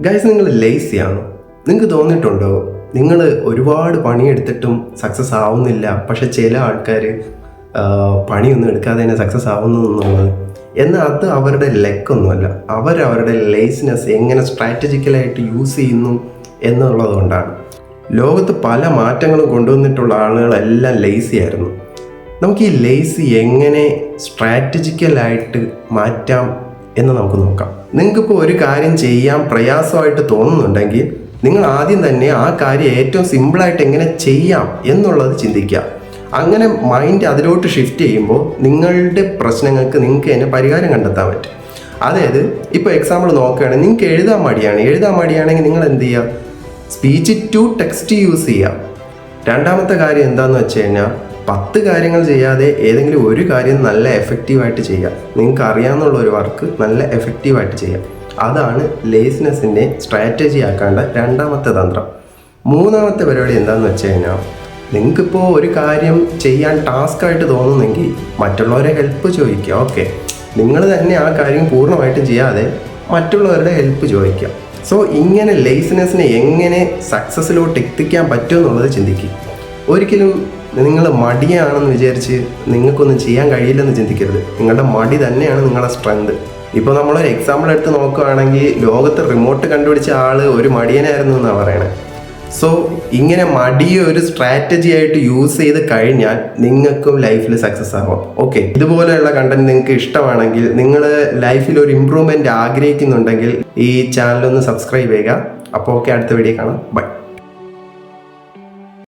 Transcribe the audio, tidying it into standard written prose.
Guys, നിങ്ങൾ lazy ആണോ? നിങ്ങൾക്ക് തോന്നിയിട്ടുണ്ടോ നിങ്ങൾ ഒരുപാട് പണിയെടുത്തിട്ടും സക്സസ് ആവുന്നില്ല, പക്ഷെ ചില ആൾക്കാർ പണിയൊന്നും എടുക്കാതെ തന്നെ സക്സസ് ആവുന്നു എന്നുള്ളത്? എന്നാൽ അത് അവരുടെ ലെക്കൊന്നുമല്ല, അവരവരുടെ ലേസിനെസ് എങ്ങനെ സ്ട്രാറ്റജിക്കലായിട്ട് യൂസ് ചെയ്യുന്നു എന്നുള്ളതുകൊണ്ടാണ്. ലോകത്ത് പല മാറ്റങ്ങളും കൊണ്ടുവന്നിട്ടുള്ള ആളുകളെല്ലാം ലേസി ആയിരുന്നു. നമുക്ക് ഈ ലേസി എങ്ങനെ സ്ട്രാറ്റജിക്കലായിട്ട് മാറ്റാം എന്ന് നമുക്ക് നോക്കാം. നിങ്ങൾക്കിപ്പോൾ ഒരു കാര്യം ചെയ്യാൻ പ്രയാസമായിട്ട് തോന്നുന്നുണ്ടെങ്കിൽ നിങ്ങൾ ആദ്യം തന്നെ ആ കാര്യം ഏറ്റവും സിമ്പിളായിട്ട് എങ്ങനെ ചെയ്യാം എന്നുള്ളത് ചിന്തിക്കുക. അങ്ങനെ മൈൻഡ് അതിലോട്ട് ഷിഫ്റ്റ് ചെയ്യുമ്പോൾ നിങ്ങളുടെ പ്രശ്നങ്ങൾക്ക് നിങ്ങൾക്ക് തന്നെ പരിഹാരം കണ്ടെത്താൻ പറ്റും. അതായത് ഇപ്പോൾ എക്സാമ്പിൾ നോക്കുകയാണെങ്കിൽ നിങ്ങൾക്ക് എഴുതാൻ മടിയാണെങ്കിൽ നിങ്ങൾ എന്ത് ചെയ്യുക? സ്പീച്ച് ടു ടെക്സ്റ്റ് യൂസ് ചെയ്യുക. രണ്ടാമത്തെ കാര്യം എന്താണെന്ന് വെച്ച് കഴിഞ്ഞാൽ 10 കാര്യങ്ങൾ ചെയ്യാതെ ഏതെങ്കിലും ഒരു കാര്യം നല്ല എഫക്റ്റീവായിട്ട് ചെയ്യുക. നിങ്ങൾക്ക് അറിയാവുന്നുള്ള ഒരു വർക്ക് നല്ല എഫക്റ്റീവായിട്ട് ചെയ്യുക. അതാണ് ലേസിനെസ്സിൻ്റെ സ്ട്രാറ്റജി ആക്കേണ്ട രണ്ടാമത്തെ തന്ത്രം. മൂന്നാമത്തെ പരിപാടി എന്താണെന്ന് വെച്ച് കഴിഞ്ഞാൽ, നിങ്ങൾക്കിപ്പോൾ ഒരു കാര്യം ചെയ്യാൻ ടാസ്ക്കായിട്ട് തോന്നുന്നെങ്കിൽ മറ്റുള്ളവരെ ഹെൽപ്പ് ചോദിക്കുക. ഓക്കെ, നിങ്ങൾ തന്നെ ആ കാര്യം പൂർണ്ണമായിട്ടും ചെയ്യാതെ മറ്റുള്ളവരുടെ ഹെൽപ്പ് ചോദിക്കുക. സോ ഇങ്ങനെ ലേസിനെസ്സിനെ എങ്ങനെ സക്സസ്സിലോട്ട് എത്തിക്കാൻ പറ്റുമെന്നുള്ളത് ചിന്തിക്കുക. ഒരിക്കലും നിങ്ങൾ മടിയാണെന്ന് വിചാരിച്ച് നിങ്ങൾക്കൊന്നും ചെയ്യാൻ കഴിയില്ലെന്ന് ചിന്തിക്കരുത്. നിങ്ങളുടെ മടി തന്നെയാണ് നിങ്ങളുടെ സ്ട്രെങ്ത്. ഇപ്പോൾ നമ്മളൊരു എക്സാമ്പിൾ എടുത്ത് നോക്കുകയാണെങ്കിൽ, ലോകത്ത് റിമോട്ട് കണ്ടുപിടിച്ച ആൾ ഒരു മടിയനായിരുന്നു എന്നാണ് പറയണത്. സോ ഇങ്ങനെ മടിയെ ഒരു സ്ട്രാറ്റജി ആയിട്ട് യൂസ് ചെയ്ത് കഴിഞ്ഞാൽ നിങ്ങൾക്കും ലൈഫിൽ സക്സസ് ആവാം. ഓക്കെ, ഇതുപോലെയുള്ള കണ്ടന്റ് നിങ്ങൾക്ക് ഇഷ്ടമാണെങ്കിൽ, നിങ്ങൾ ലൈഫിൽ ഒരു ഇമ്പ്രൂവ്മെൻറ്റ് ആഗ്രഹിക്കുന്നുണ്ടെങ്കിൽ ഈ ചാനലൊന്ന് സബ്സ്ക്രൈബ് ചെയ്യുക. അപ്പോൾ ഓക്കെ, അടുത്ത വീഡിയോ കാണാം. ബൈ.